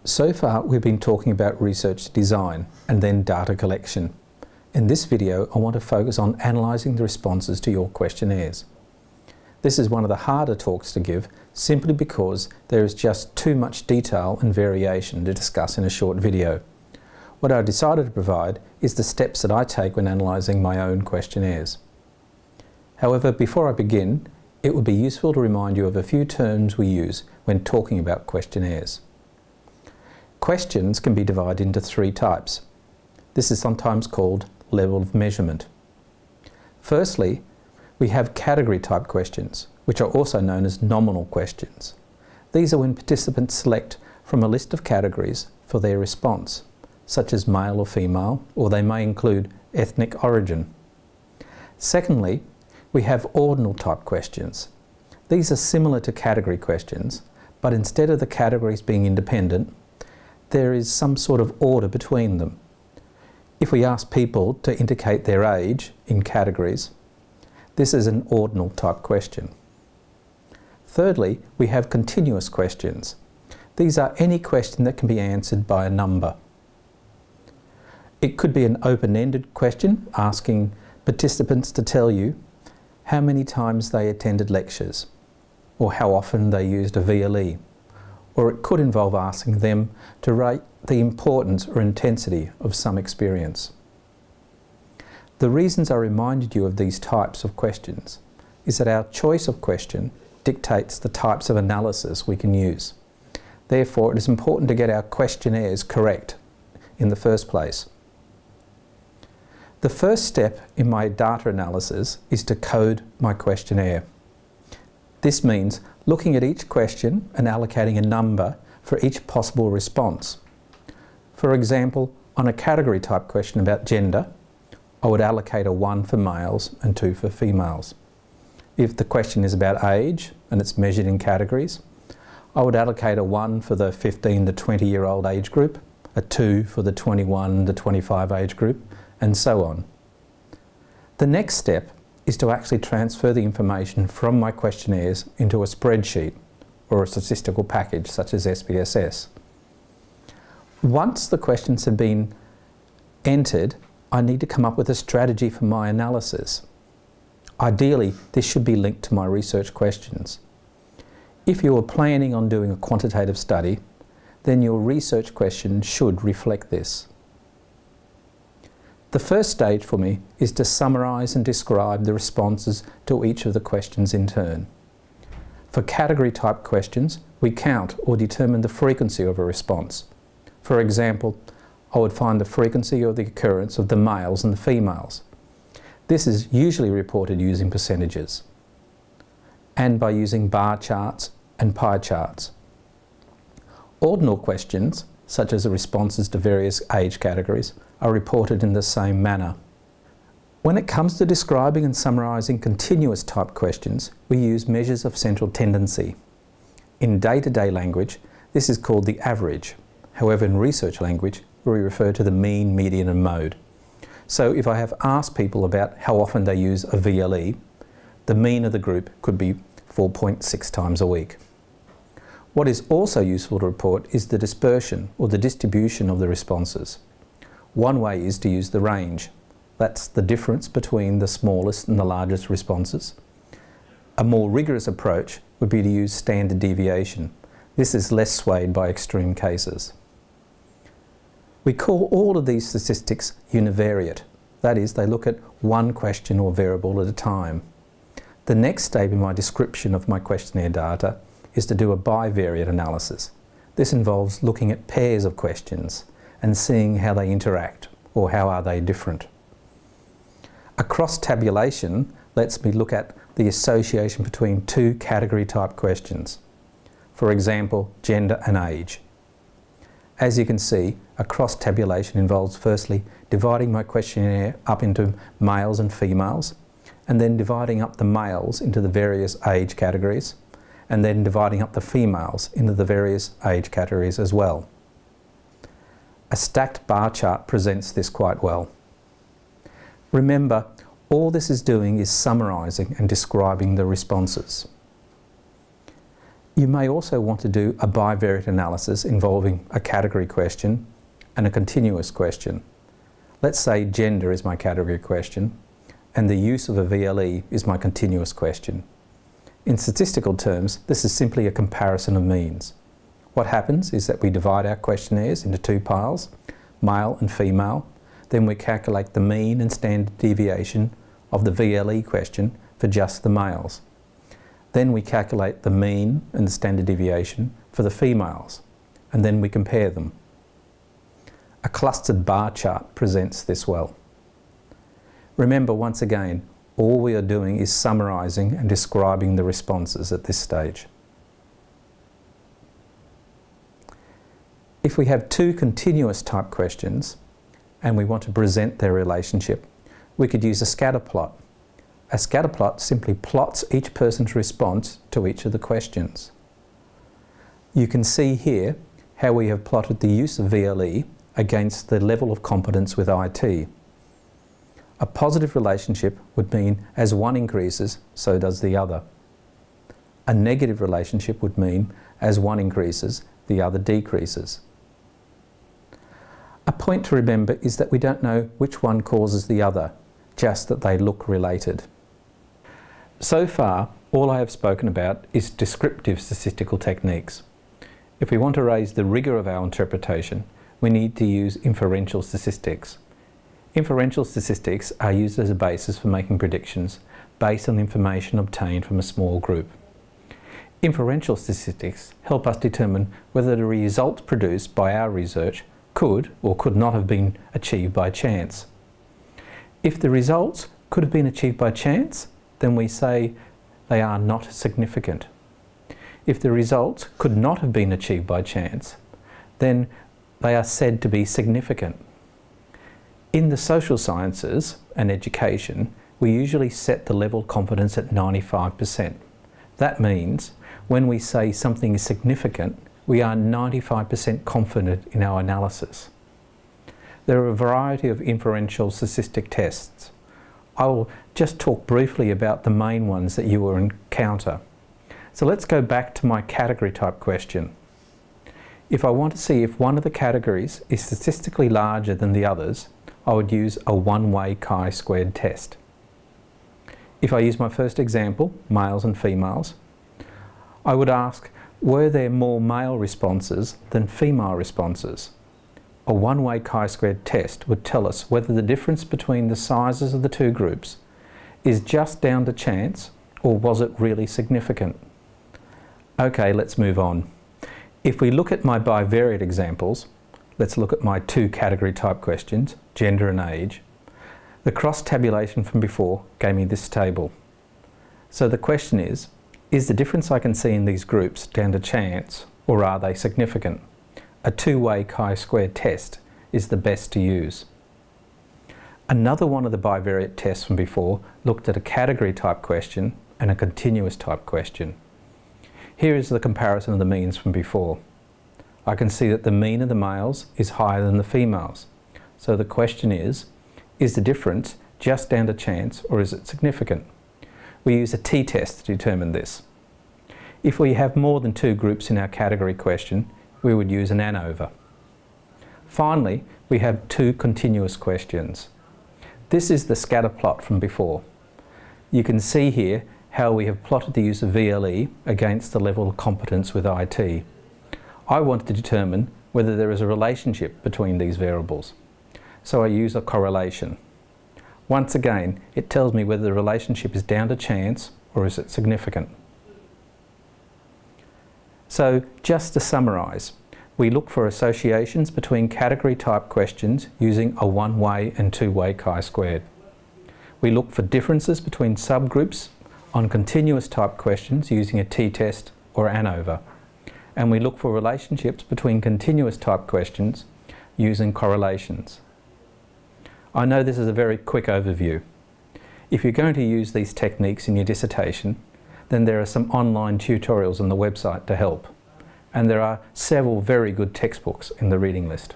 So far we've been talking about research design and then data collection. In this video I want to focus on analysing the responses to your questionnaires. This is one of the harder talks to give simply because there is just too much detail and variation to discuss in a short video. What I decided to provide is the steps that I take when analysing my own questionnaires. However, before I begin, it would be useful to remind you of a few terms we use when talking about questionnaires. Questions can be divided into three types. This is sometimes called level of measurement. Firstly, we have category type questions, which are also known as nominal questions. These are when participants select from a list of categories for their response, such as male or female, or they may include ethnic origin. Secondly, we have ordinal type questions. These are similar to category questions, but instead of the categories being independent, there is some sort of order between them. If we ask people to indicate their age in categories, this is an ordinal type question. Thirdly, we have continuous questions. These are any question that can be answered by a number. It could be an open-ended question asking participants to tell you how many times they attended lectures or how often they used a VLE. Or it could involve asking them to rate the importance or intensity of some experience. The reasons I reminded you of these types of questions is that our choice of question dictates the types of analysis we can use. Therefore, it is important to get our questionnaires correct in the first place. The first step in my data analysis is to code my questionnaire. This means looking at each question and allocating a number for each possible response. For example, on a category type question about gender, I would allocate a 1 for males and 2 for females. If the question is about age and it's measured in categories, I would allocate a 1 for the 15 to 20-year-old age group, a 2 for the 21 to 25 age group, and so on. The next step is to actually transfer the information from my questionnaires into a spreadsheet or a statistical package such as SPSS. Once the questions have been entered, I need to come up with a strategy for my analysis. Ideally, this should be linked to my research questions. If you are planning on doing a quantitative study, then your research question should reflect this. The first stage for me is to summarise and describe the responses to each of the questions in turn. For category type questions, we count or determine the frequency of a response. For example, I would find the frequency of the occurrence of the males and the females. This is usually reported using percentages and by using bar charts and pie charts. Ordinal questions, such as the responses to various age categories, are reported in the same manner. When it comes to describing and summarising continuous type questions, we use measures of central tendency. In day-to-day language, this is called the average. However, in research language, we refer to the mean, median and mode. So if I have asked people about how often they use a VLE, the mean of the group could be 4.6 times a week. What is also useful to report is the dispersion or the distribution of the responses. One way is to use the range. That's the difference between the smallest and the largest responses. A more rigorous approach would be to use standard deviation. This is less swayed by extreme cases. We call all of these statistics univariate. That is, they look at one question or variable at a time. The next step in my description of my questionnaire data is to do a bivariate analysis. This involves looking at pairs of questions and seeing how they interact or how are they different. A cross-tabulation lets me look at the association between two category type questions. For example, gender and age. As you can see, a cross-tabulation involves firstly dividing my questionnaire up into males and females, and then dividing up the males into the various age categories, and then dividing up the females into the various age categories as well. A stacked bar chart presents this quite well. Remember, all this is doing is summarising and describing the responses. You may also want to do a bivariate analysis involving a category question and a continuous question. Let's say gender is my category question and the use of a VLE is my continuous question. In statistical terms, this is simply a comparison of means. What happens is that we divide our questionnaires into two piles, male and female. Then we calculate the mean and standard deviation of the VLE question for just the males. Then we calculate the mean and the standard deviation for the females, and then we compare them. A clustered bar chart presents this well. Remember, once again, all we are doing is summarising and describing the responses at this stage. If we have two continuous type questions and we want to present their relationship, we could use a scatter plot. A scatter plot simply plots each person's response to each of the questions. You can see here how we have plotted the use of VLE against the level of competence with IT. A positive relationship would mean as one increases, so does the other. A negative relationship would mean as one increases, the other decreases. A point to remember is that we don't know which one causes the other, just that they look related. So far, all I have spoken about is descriptive statistical techniques. If we want to raise the rigour of our interpretation, we need to use inferential statistics. Inferential statistics are used as a basis for making predictions based on information obtained from a small group. Inferential statistics help us determine whether the results produced by our research could or could not have been achieved by chance. If the results could have been achieved by chance, then we say they are not significant. If the results could not have been achieved by chance, then they are said to be significant. In the social sciences and education, we usually set the level of confidence at 95%. That means when we say something is significant, we are 95% confident in our analysis. There are a variety of inferential statistic tests. I will just talk briefly about the main ones that you will encounter. So let's go back to my category type question. If I want to see if one of the categories is statistically larger than the others, I would use a one-way chi-squared test. If I use my first example, males and females, I would ask, were there more male responses than female responses? A one-way chi-squared test would tell us whether the difference between the sizes of the two groups is just down to chance or was it really significant? Okay, let's move on. If we look at my bivariate examples, let's look at my two category type questions, gender and age. The cross tabulation from before gave me this table. So the question is the difference I can see in these groups down to chance or are they significant? A two-way chi-squared test is the best to use. Another one of the bivariate tests from before looked at a category type question and a continuous type question. Here is the comparison of the means from before. I can see that the mean of the males is higher than the females. So the question is the difference just down to chance or is it significant? We use a t-test to determine this. If we have more than two groups in our category question, we would use an ANOVA. Finally, we have two continuous questions. This is the scatter plot from before. You can see here how we have plotted the use of VLE against the level of competence with IT. I want to determine whether there is a relationship between these variables. So I use a correlation. Once again, it tells me whether the relationship is down to chance or is it significant. So just to summarise, we look for associations between category type questions using a one-way and two-way chi-squared. We look for differences between subgroups on continuous type questions using a t-test or ANOVA. And we look for relationships between continuous type questions using correlations. I know this is a very quick overview. If you're going to use these techniques in your dissertation, then there are some online tutorials on the website to help. And there are several very good textbooks in the reading list.